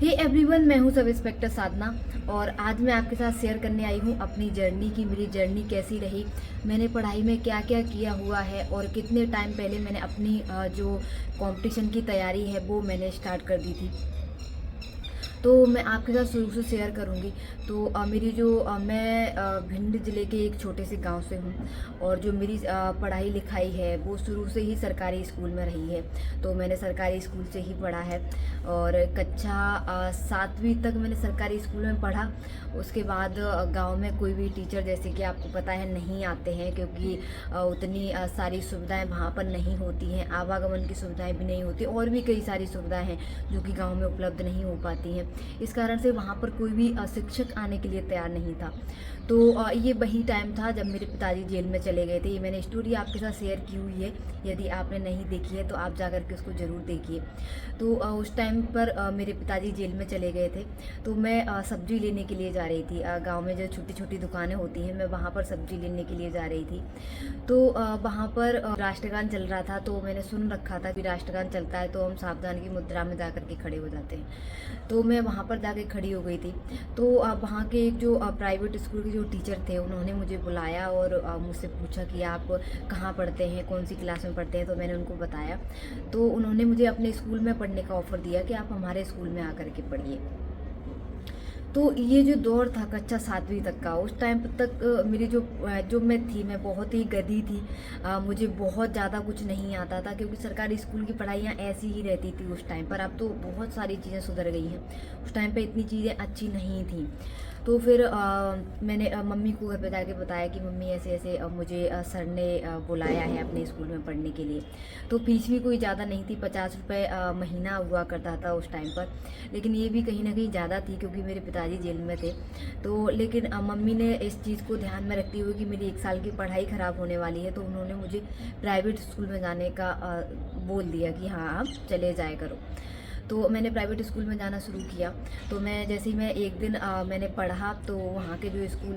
Hey everyone, मैं हूं sub inspector साधना और आज मैं आपके साथ शेयर करने आई हूं अपनी जर्नी की मेरी जर्नी कैसी रही। मैंने पढ़ाई में क्या क्या किया हुआ है और कितने टाइम पहले मैंने अपनी जो कंपटीशन की तैयारी है वो मैंने स्टार्ट कर दी थी। तो मैं आपके साथ शुरू से शेयर करूंगी। तो मेरी जो मैं भिंड ज़िले के एक छोटे से गांव से हूं और जो मेरी पढ़ाई लिखाई है वो शुरू से ही सरकारी स्कूल में रही है। तो मैंने सरकारी स्कूल से ही पढ़ा है और कक्षा 7वीं तक मैंने सरकारी स्कूल में पढ़ा। उसके बाद गांव में कोई भी टीचर, जैसे कि आपको पता है, नहीं आते हैं क्योंकि उतनी सारी सुविधाएं वहाँ पर नहीं होती हैं। आवागमन की सुविधाएं भी नहीं होती और भी कई सारी सुविधाएं हैं जो कि गांव में उपलब्ध नहीं हो पाती हैं। इस कारण से वहाँ पर कोई भी शिक्षक आने के लिए तैयार नहीं था। तो ये वही टाइम था जब मेरे पिताजी जेल में चले गए थे। ये मैंने स्टोरी आपके साथ शेयर की हुई है, यदि आपने नहीं देखी है तो आप जा कर के उसको ज़रूर देखिए। तो उस टाइम पर मेरे पिताजी जेल में चले गए थे। तो मैं सब्जी लेने के लिए जा रही थी। गांव में जो छोटी छोटी दुकानें होती हैं, मैं वहाँ पर सब्जी लेने के लिए जा रही थी। तो वहाँ पर राष्ट्रगान चल रहा था। तो मैंने सुन रखा था कि राष्ट्रगान चलता है तो हम सावधान की मुद्रा में जा कर के खड़े हो जाते हैं। तो मैं वहाँ पर जाके खड़ी हो गई थी। तो वहाँ के एक जो प्राइवेट स्कूल के जो टीचर थे, उन्होंने मुझे बुलाया और मुझसे पूछा कि आप कहाँ पढ़ते हैं, कौन सी क्लास में पढ़ते हैं। तो मैंने उनको बताया। तो उन्होंने मुझे अपने स्कूल में पढ़ने का ऑफ़र दिया कि आप हमारे स्कूल में आकर के पढ़िए। तो ये जो दौर था कक्षा 7वीं तक का, उस टाइम तक मेरी जो मैं बहुत ही गधी थी। मुझे बहुत ज़्यादा कुछ नहीं आता था क्योंकि सरकारी स्कूल की पढ़ाइयाँ ऐसी ही रहती थी उस टाइम पर। अब तो बहुत सारी चीज़ें सुधर गई हैं, उस टाइम पे इतनी चीज़ें अच्छी नहीं थी। तो फिर मैंने मम्मी को घर पे जाके बताया कि मम्मी ऐसे ऐसे मुझे सर ने बुलाया है अपने स्कूल में पढ़ने के लिए। तो फीस भी कोई ज़्यादा नहीं थी, 50 रुपये महीना हुआ करता था उस टाइम पर। लेकिन ये भी कहीं ना कहीं ज़्यादा थी क्योंकि मेरे पिताजी जेल में थे। तो लेकिन मम्मी ने इस चीज़ को ध्यान में रखते हुए कि मेरी 1 साल की पढ़ाई ख़राब होने वाली है, तो उन्होंने मुझे प्राइवेट स्कूल में जाने का बोल दिया कि हाँ, आप चले जाया करो। तो मैंने प्राइवेट स्कूल में जाना शुरू किया। तो जैसे ही मैं एक दिन मैंने पढ़ा, तो वहाँ के जो स्कूल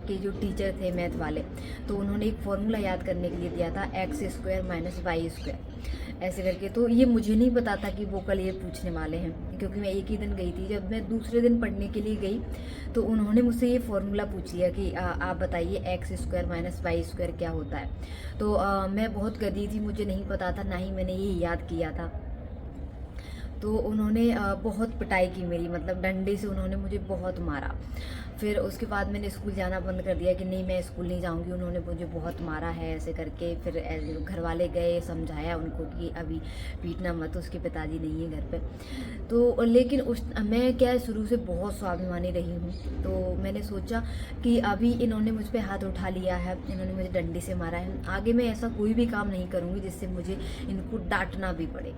के जो टीचर थे मैथ वाले, तो उन्होंने एक फॉर्मूला याद करने के लिए दिया था, x² - y², ऐसे करके। तो ये मुझे नहीं पता था कि वो कल ये पूछने वाले हैं, क्योंकि मैं एक ही दिन गई थी। जब मैं दूसरे दिन पढ़ने के लिए गई तो उन्होंने मुझसे ये फॉर्मूला पूछ लिया कि आप बताइए x² - y² क्या होता है। तो मैं बहुत गधी थी, मुझे नहीं पता था, ना ही मैंने ये याद किया था। तो उन्होंने बहुत पिटाई की मेरी, मतलब डंडे से उन्होंने मुझे बहुत मारा। फिर उसके बाद मैंने स्कूल जाना बंद कर दिया कि नहीं, मैं स्कूल नहीं जाऊंगी, उन्होंने मुझे बहुत मारा है, ऐसे करके। फिर घर वाले गए, समझाया उनको कि अभी पीटना मत, उसके पिताजी नहीं है घर पे। तो लेकिन मैं क्या, शुरू से बहुत स्वाभिमानी रही हूँ। तो मैंने सोचा कि अभी इन्होंने मुझ पर हाथ उठा लिया है, इन्होंने मुझे डंडे से मारा है, आगे मैं ऐसा कोई भी काम नहीं करूँगी जिससे मुझे इनको डांटना भी पड़े।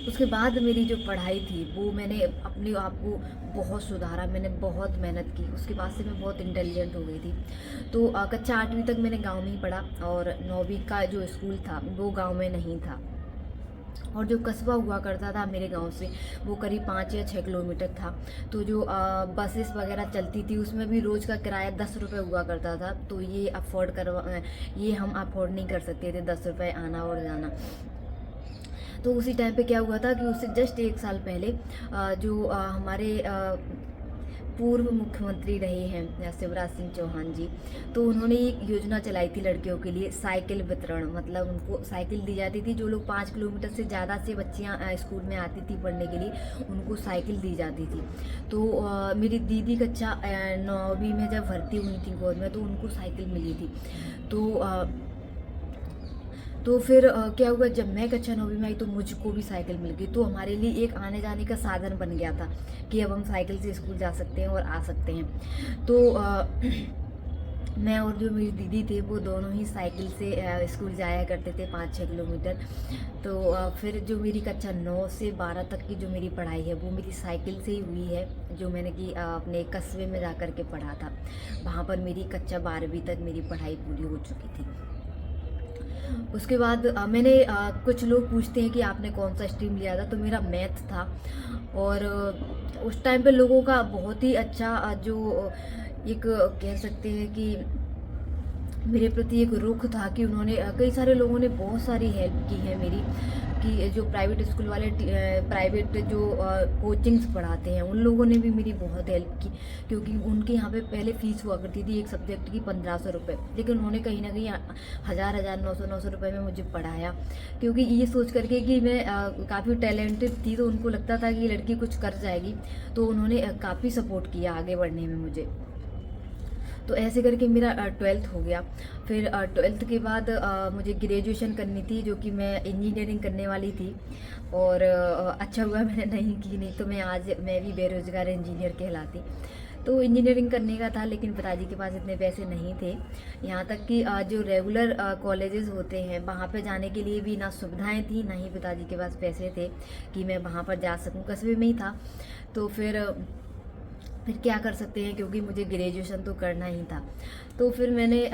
उसके बाद मेरी जो पढ़ाई थी वो मैंने अपने आप को बहुत सुधारा, मैंने बहुत मेहनत की। उसके बाद से मैं बहुत इंटेलिजेंट हो गई थी। तो कक्षा 8वीं तक मैंने गांव में ही पढ़ा और 9वीं का जो स्कूल था वो गांव में नहीं था। और जो कस्बा हुआ करता था मेरे गांव से, वो करीब 5 या 6 किलोमीटर था। तो जो बसेस वगैरह चलती थी उसमें भी रोज़ का किराया 10 रुपये हुआ करता था। तो ये हम अफोर्ड नहीं कर सकते थे, 10 रुपये आना और जाना। तो उसी टाइम पे क्या हुआ था कि उससे जस्ट 1 साल पहले जो हमारे पूर्व मुख्यमंत्री रहे हैं शिवराज सिंह चौहान जी, तो उन्होंने एक योजना चलाई थी लड़कियों के लिए, साइकिल वितरण। मतलब उनको साइकिल दी जाती थी, जो लोग 5 किलोमीटर से ज़्यादा से बच्चियाँ स्कूल में आती थी पढ़ने के लिए, उनको साइकिल दी जाती थी। तो मेरी दीदी कक्षा 9वीं में जब भर्ती हुई थी गोद में, तो उनको साइकिल मिली थी। तो फिर क्या हुआ, जब मैं कक्षा 9वीं में आई तो मुझको भी साइकिल मिल गई। तो हमारे लिए एक आने जाने का साधन बन गया था कि अब हम साइकिल से स्कूल जा सकते हैं और आ सकते हैं। तो मैं और जो मेरी दीदी थे वो दोनों ही साइकिल से स्कूल जाया करते थे, 5-6 किलोमीटर। तो फिर जो मेरी कक्षा 9 से 12 तक की जो मेरी पढ़ाई है वो मेरी साइकिल से ही हुई है, जो मैंने कि अपने कस्बे में जा कर के पढ़ा था। वहाँ पर मेरी कक्षा 12वीं तक मेरी पढ़ाई पूरी हो चुकी थी। उसके बाद मैंने कुछ लोग पूछते हैं कि आपने कौन सा स्ट्रीम लिया था, तो मेरा मैथ था। और उस टाइम पे लोगों का बहुत ही अच्छा जो एक कह सकते हैं कि मेरे प्रति एक रुख था कि उन्होंने कई सारे लोगों ने बहुत सारी हेल्प की है मेरी, कि जो प्राइवेट स्कूल वाले प्राइवेट जो कोचिंग्स पढ़ाते हैं उन लोगों ने भी मेरी बहुत हेल्प की, क्योंकि उनके यहाँ पे पहले फ़ीस हुआ करती थी एक सब्जेक्ट की 1500 रुपये, लेकिन उन्होंने कहीं ना कहीं हज़ार 900 रुपये में मुझे पढ़ाया, क्योंकि ये सोच करके कि मैं काफ़ी टैलेंटेड थी, तो उनको लगता था कि ये लड़की कुछ कर जाएगी, तो उन्होंने काफ़ी सपोर्ट किया आगे बढ़ने में मुझे। तो ऐसे करके मेरा 12th हो गया। फिर 12th के बाद मुझे ग्रेजुएशन करनी थी, जो कि मैं इंजीनियरिंग करने वाली थी, और अच्छा हुआ मैंने नहीं की, नहीं तो मैं भी बेरोज़गार इंजीनियर कहलाती। तो इंजीनियरिंग करने का था, लेकिन पिताजी के पास इतने पैसे नहीं थे, यहाँ तक कि जो रेगुलर कॉलेजेस होते हैं वहाँ पे जाने के लिए भी ना सुविधाएं थी, ना ही पिताजी के पास पैसे थे कि मैं वहाँ पर जा सकूँ, कस्बे में ही था। तो फिर क्या कर सकते हैं, क्योंकि मुझे ग्रेजुएशन तो करना ही था। तो फिर मैंने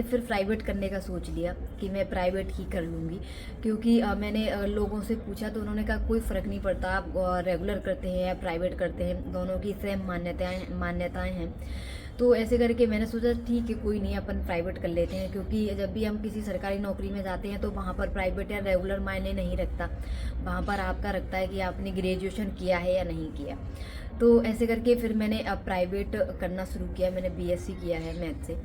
फिर प्राइवेट करने का सोच लिया कि मैं प्राइवेट ही कर लूँगी, क्योंकि मैंने लोगों से पूछा तो उन्होंने कहा कोई फ़र्क नहीं पड़ता, आप रेगुलर करते हैं या प्राइवेट करते हैं, दोनों की सेम मान्यताएं हैं। तो ऐसे करके मैंने सोचा ठीक है कोई नहीं, अपन प्राइवेट कर लेते हैं, क्योंकि जब भी हम किसी सरकारी नौकरी में जाते हैं तो वहाँ पर प्राइवेट या रेगुलर मायने नहीं रखता, वहाँ पर आपका रखता है कि आपने ग्रेजुएशन किया है या नहीं किया। तो ऐसे करके फिर मैंने प्राइवेट करना शुरू किया, मैंने बीएससी किया है मैथ से।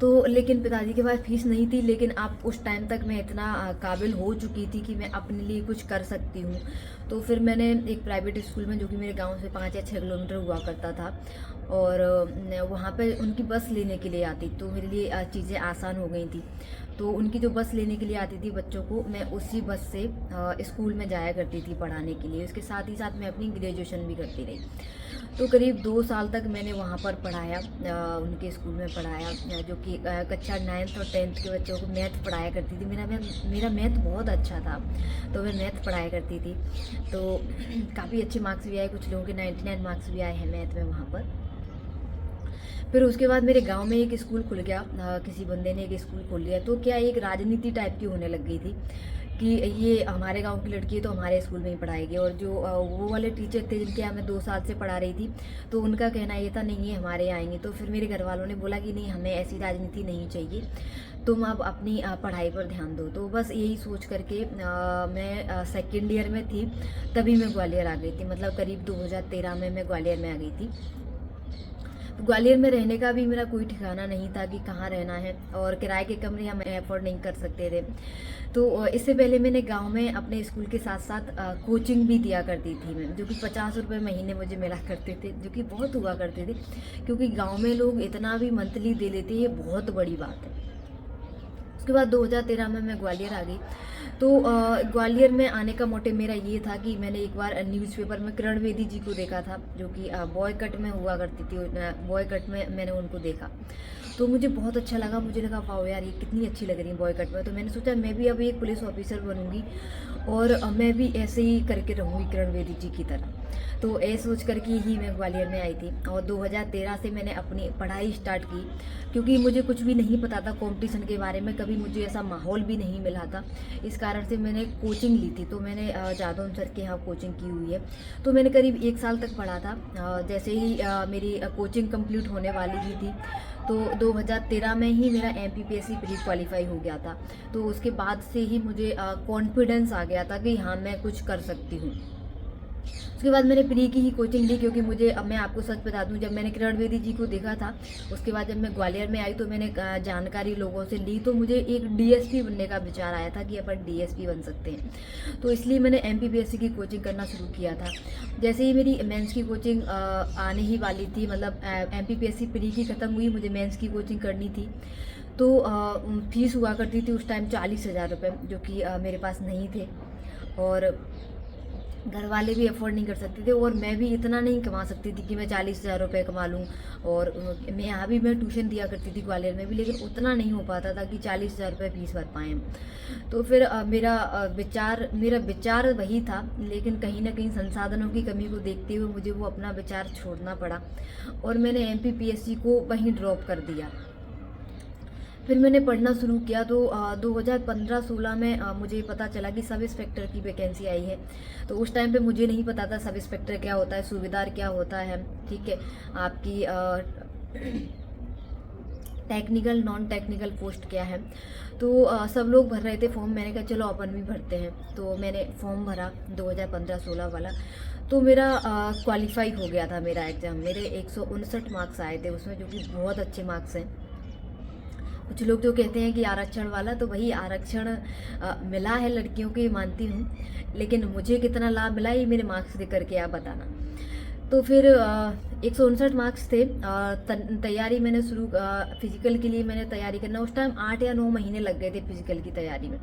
तो लेकिन पिताजी के पास फीस नहीं थी, लेकिन अब उस टाइम तक मैं इतना काबिल हो चुकी थी कि मैं अपने लिए कुछ कर सकती हूँ। तो फिर मैंने एक प्राइवेट स्कूल में, जो कि मेरे गांव से 5 या 6 किलोमीटर हुआ करता था, और वहाँ पे उनकी बस लेने के लिए आती, तो मेरे लिए चीज़ें आसान हो गई थी। तो उनकी जो बस लेने के लिए आती थी बच्चों को, मैं उसी बस से स्कूल में जाया करती थी पढ़ाने के लिए। उसके साथ ही साथ मैं अपनी ग्रेजुएशन भी करती रही। तो करीब 2 साल तक मैंने वहाँ पर पढ़ाया, उनके स्कूल में पढ़ाया, जो कि कक्षा 9th और 10th के बच्चों को मैथ पढ़ाया करती थी। मेरा मैथ बहुत अच्छा था, तो मैं मैथ पढ़ाया करती थी। तो काफ़ी अच्छे मार्क्स भी आए, कुछ लोगों के 99 मार्क्स भी आए हैं मैथ में वहाँ पर। फिर उसके बाद मेरे गांव में एक स्कूल खुल गया, किसी बंदे ने एक स्कूल खोल लिया। तो क्या एक राजनीति टाइप की होने लग गई थी कि ये हमारे गांव की लड़की है तो हमारे स्कूल में ही पढ़ाएगी, और जो वो वाले टीचर थे जिनके यहाँ मैं 2 साल से पढ़ा रही थी, तो उनका कहना ये था नहीं ये हमारे यहाँ आएंगे। तो फिर मेरे घर वालों ने बोला कि नहीं, हमें ऐसी राजनीति नहीं चाहिए, तुम अब अपनी पढ़ाई पर ध्यान दो। तो बस यही सोच करके मैं सेकेंड ईयर में थी, तभी मैं ग्वालियर आ गई थी, मतलब करीब 2013 में मैं ग्वालियर में आ गई थी। ग्वालियर में रहने का भी मेरा कोई ठिकाना नहीं था कि कहाँ रहना है, और किराए के कमरे हम अफोर्ड नहीं कर सकते थे। तो इससे पहले मैंने गांव में अपने स्कूल के साथ साथ कोचिंग भी दिया करती थी मैं, जो कि 50 रुपये महीने मुझे मिला करते थे, जो कि बहुत हुआ करते थे, क्योंकि गांव में लोग इतना भी मंथली दे लेते हैं, ये बहुत बड़ी बात है। उसके बाद 2013 में मैं ग्वालियर आ गई। तो ग्वालियर में आने का मोटिव मेरा ये था कि मैंने एक बार न्यूज़पेपर में किरण बेदी जी को देखा था, जो कि बॉय कट में हुआ करती थी, बॉय कट में मैंने उनको देखा, तो मुझे बहुत अच्छा लगा। मुझे लगा वाओ यार, ये कितनी अच्छी लग रही है बॉय कट में। तो मैंने सोचा मैं भी अब एक पुलिस ऑफिसर बनूंगी, और मैं भी ऐसे ही करके रहूँगी किरण बेदी जी की तरह। तो ऐसे सोच करके ही मैं ग्वालियर में आई थी, और 2013 से मैंने अपनी पढ़ाई स्टार्ट की, क्योंकि मुझे कुछ भी नहीं पता था कंपटीशन के बारे में, कभी मुझे ऐसा माहौल भी नहीं मिला था। इस कारण से मैंने कोचिंग ली थी, तो मैंने जादौन सर के यहाँ कोचिंग की हुई है। तो मैंने करीब 1 साल तक पढ़ा था। जैसे ही मेरी कोचिंग कंप्लीट होने वाली ही थी, तो 2013 में ही मेरा MPPSC प्री क्वालिफाई हो गया था। तो उसके बाद से ही मुझे कॉन्फिडेंस आ गया था कि हाँ मैं कुछ कर सकती हूँ। उसके बाद मैंने प्री की ही कोचिंग ली, क्योंकि मुझे, अब मैं आपको सच बता दूं, जब मैंने किरण बेदी जी को देखा था, उसके बाद जब मैं ग्वालियर में आई तो मैंने जानकारी लोगों से ली, तो मुझे एक DSP बनने का विचार आया था कि अपन DSP बन सकते हैं। तो इसलिए मैंने MPPSC की कोचिंग करना शुरू किया था। जैसे ही मेरी मेंस की कोचिंग आने ही वाली थी, मतलब MPPSC प्री की ख़त्म हुई, मुझे मेंस की कोचिंग करनी थी, तो फीस हुआ करती थी उस टाइम 40,000 रुपये, जो कि मेरे पास नहीं थे, और घर वाले भी अफोर्ड नहीं कर सकते थे, और मैं भी इतना नहीं कमा सकती थी कि मैं 40,000 रुपये कमा लूँ। और मैं यहाँ भी मैं ट्यूशन दिया करती थी ग्वालियर में भी, लेकिन उतना नहीं हो पाता था कि 40,000 रुपये फीस भर पाएँ। तो फिर मेरा विचार वही था, लेकिन कहीं ना कहीं संसाधनों की कमी को देखते हुए मुझे वो अपना विचार छोड़ना पड़ा, और मैंने MPPSC को वहीं ड्रॉप कर दिया। फिर मैंने पढ़ना शुरू किया तो 2015-16 में मुझे पता चला कि सब इंस्पेक्टर की वैकेंसी आई है। तो उस टाइम पे मुझे नहीं पता था सब इंस्पेक्टर क्या होता है, सूबेदार क्या होता है, ठीक है, आपकी टेक्निकल नॉन टेक्निकल पोस्ट क्या है। तो सब लोग भर रहे थे फॉर्म, मैंने कहा चलो अपन भी भरते हैं। तो मैंने फॉर्म भरा 2015-16 वाला। तो मेरा क्वालिफाई हो गया था मेरा एग्ज़ाम। मेरे 159 मार्क्स आए थे उसमें, जो कि बहुत अच्छे मार्क्स हैं। कुछ लोग जो कहते हैं कि आरक्षण वाला, तो वही आरक्षण मिला है लड़कियों को, ये मानती हूँ, लेकिन मुझे कितना लाभ मिला ये मेरे मार्क्स देख करके आप बताना। तो फिर 159 मार्क्स थे। तैयारी मैंने शुरू फिजिकल के लिए मैंने तैयारी करना, उस टाइम 8 या 9 महीने लग गए थे फिजिकल की तैयारी में।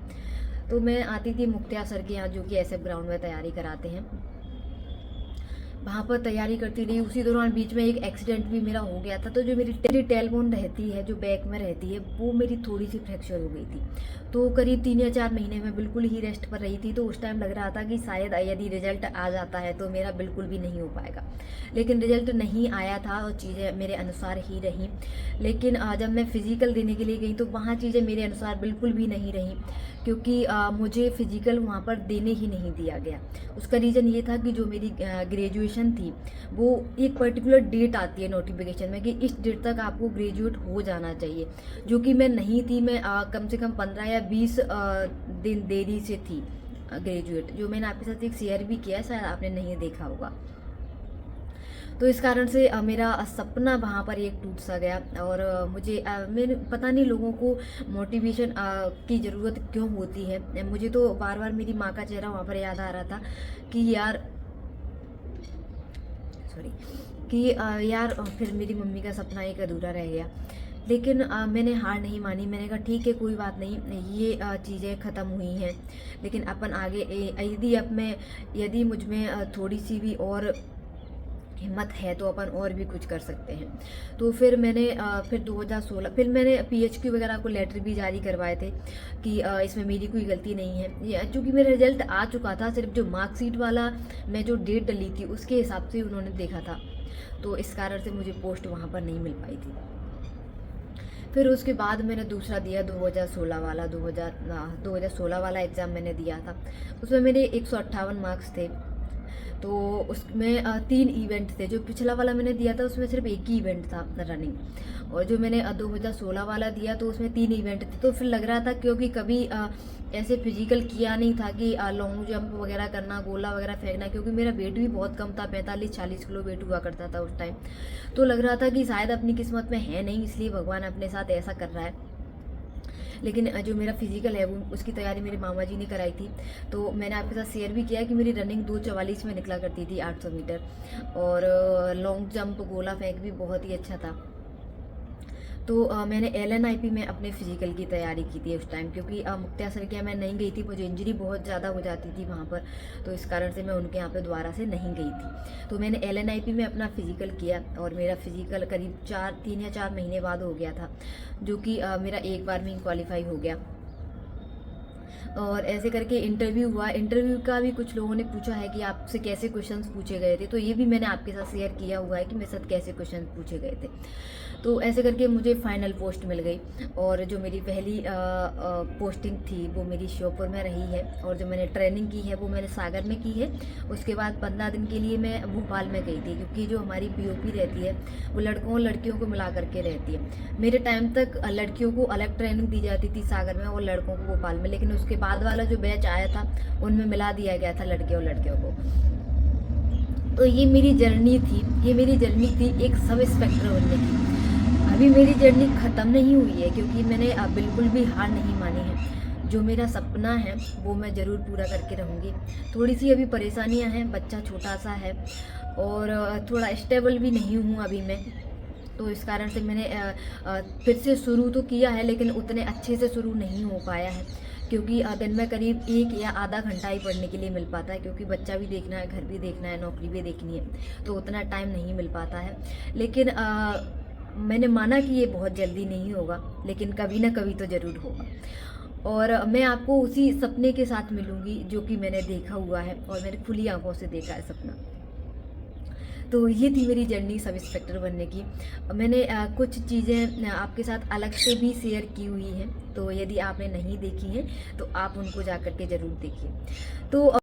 तो मैं आती थी मुख्तियार सर के यहाँ, जो कि SF ग्राउंड में तैयारी कराते हैं, वहाँ पर तैयारी करती रही। उसी दौरान बीच में एक एक्सीडेंट भी मेरा हो गया था। तो जो मेरी टेलबोन रहती है, जो बैक में रहती है, वो मेरी थोड़ी सी फ्रैक्चर हो गई थी। तो करीब 3 या 4 महीने में बिल्कुल ही रेस्ट पर रही थी। तो उस टाइम लग रहा था कि शायद यदि रिजल्ट आ जाता है तो मेरा बिल्कुल भी नहीं हो पाएगा, लेकिन रिजल्ट नहीं आया था और चीज़ें मेरे अनुसार ही रहीं। लेकिन जब मैं फिज़िकल देने के लिए गई तो वहाँ चीज़ें मेरे अनुसार बिल्कुल भी नहीं रहीं, क्योंकि मुझे फ़िज़िकल वहाँ पर देने ही नहीं दिया गया। उसका रीज़न ये था कि जो मेरी ग्रेजुएशन थी, वो एक पर्टिकुलर डेट आती है नोटिफिकेशन में कि इस डेट तक आपको ग्रेजुएट हो जाना चाहिए, जो कि मैं नहीं थी। मैं कम से कम 15 या 20 दिन देरी से थी ग्रेजुएट, जो मैंने आपके साथ एक शेयर भी किया, शायद आपने नहीं देखा होगा। तो इस कारण से मेरा सपना वहाँ पर एक टूट सा गया। और मुझे मैंने पता नहीं लोगों को मोटिवेशन की ज़रूरत क्यों होती है। मुझे तो बार बार मेरी माँ का चेहरा वहाँ पर याद आ रहा था कि यार यार फिर मेरी मम्मी का सपना एक अधूरा रह गया। लेकिन मैंने हार नहीं मानी। मैंने कहा ठीक है, कोई बात नहीं, ये चीज़ें ख़त्म हुई हैं, लेकिन अपन आगे यदि मुझ में थोड़ी सी भी और हिम्मत है तो अपन और भी कुछ कर सकते हैं। तो फिर मैंने फिर 2016 फिर मैंने PHQ वगैरह को लेटर भी जारी करवाए थे कि इसमें मेरी कोई गलती नहीं है। चूँकि मेरा रिजल्ट आ चुका था, सिर्फ जो मार्कशीट वाला मैं जो डेट डली थी उसके हिसाब से उन्होंने देखा था, तो इस कारण से मुझे पोस्ट वहाँ पर नहीं मिल पाई थी। फिर उसके बाद मैंने दूसरा दिया 2016 वाला एग्ज़ाम मैंने दिया था। उसमें मेरे 158 मार्क्स थे। तो उसमें 3 इवेंट थे। जो पिछला वाला मैंने दिया था उसमें सिर्फ एक ही इवेंट था रनिंग, और जो मैंने 2016 वाला दिया तो उसमें 3 इवेंट थे। तो फिर लग रहा था, क्योंकि कभी ऐसे फिजिकल किया नहीं था कि लॉन्ग जंप वगैरह करना, गोला वगैरह फेंकना, क्योंकि मेरा वेट भी बहुत कम था, 45-40 किलो वेट हुआ करता था उस टाइम। तो लग रहा था कि शायद अपनी किस्मत में है नहीं, इसलिए भगवान अपने साथ ऐसा कर रहा है। लेकिन जो मेरा फिजिकल है वो उसकी तैयारी मेरे मामा जी ने कराई थी। तो मैंने आपके साथ शेयर भी किया कि मेरी रनिंग 2:44 में निकला करती थी 800 मीटर, और लॉन्ग जंप गोला फेंक भी बहुत ही अच्छा था। तो मैंने LNIP में अपने फिजिकल की तैयारी की थी उस टाइम, क्योंकि मुख्तियार सर के यहाँ मैं नहीं गई थी, मुझे इंजरी बहुत ज़्यादा हो जाती थी वहाँ पर, तो इस कारण से मैं उनके यहाँ पे दोबारा से नहीं गई थी। तो मैंने LNIP में अपना फिजिकल किया, और मेरा फिजिकल करीब 3 या 4 महीने बाद हो गया था, जो कि मेरा एक बार में क्वालिफाई हो गया। और ऐसे करके इंटरव्यू हुआ। इंटरव्यू का भी कुछ लोगों ने पूछा है कि आपसे कैसे क्वेश्चंस पूछे गए थे, तो ये भी मैंने आपके साथ शेयर किया हुआ है कि मेरे साथ कैसे क्वेश्चन पूछे गए थे। तो ऐसे करके मुझे फाइनल पोस्ट मिल गई, और जो मेरी पहली पोस्टिंग थी वो मेरी श्योपुर में रही है, और जो मैंने ट्रेनिंग की है वो मैंने सागर में की है। उसके बाद 15 दिन के लिए मैं भोपाल में गई थी, क्योंकि जो हमारी POP रहती है वो लड़कों और लड़कियों को मिला करके रहती है। मेरे टाइम तक लड़कियों को अलग ट्रेनिंग दी जाती थी सागर में और लड़कों को भोपाल में, लेकिन उसके बाद वाला जो बैच आया था उनमें मिला दिया गया था लड़के और लड़कियों को। तो ये मेरी जर्नी थी एक सब इंस्पेक्टर बनने की। अभी मेरी जर्नी ख़त्म नहीं हुई है, क्योंकि मैंने बिल्कुल भी हार नहीं मानी है। जो मेरा सपना है वो मैं ज़रूर पूरा करके रहूँगी। थोड़ी सी अभी परेशानियाँ हैं, बच्चा छोटा सा है और थोड़ा स्टेबल भी नहीं हूँ अभी मैं, तो इस कारण से मैंने फिर से शुरू तो किया है, लेकिन उतने अच्छे से शुरू नहीं हो पाया है, क्योंकि दिन में करीब 1 या आधा घंटा ही पढ़ने के लिए मिल पाता है, क्योंकि बच्चा भी देखना है, घर भी देखना है, नौकरी भी देखनी है, तो उतना टाइम नहीं मिल पाता है। लेकिन मैंने माना कि ये बहुत जल्दी नहीं होगा, लेकिन कभी ना कभी तो ज़रूर होगा, और मैं आपको उसी सपने के साथ मिलूँगी जो कि मैंने देखा हुआ है और मैंने खुली आंखों से देखा है सपना। तो ये थी मेरी जर्नी सब इंस्पेक्टर बनने की। मैंने कुछ चीज़ें आपके साथ अलग से भी शेयर की हुई हैं, तो यदि आपने नहीं देखी हैं तो आप उनको जा कर के ज़रूर देखिए। तो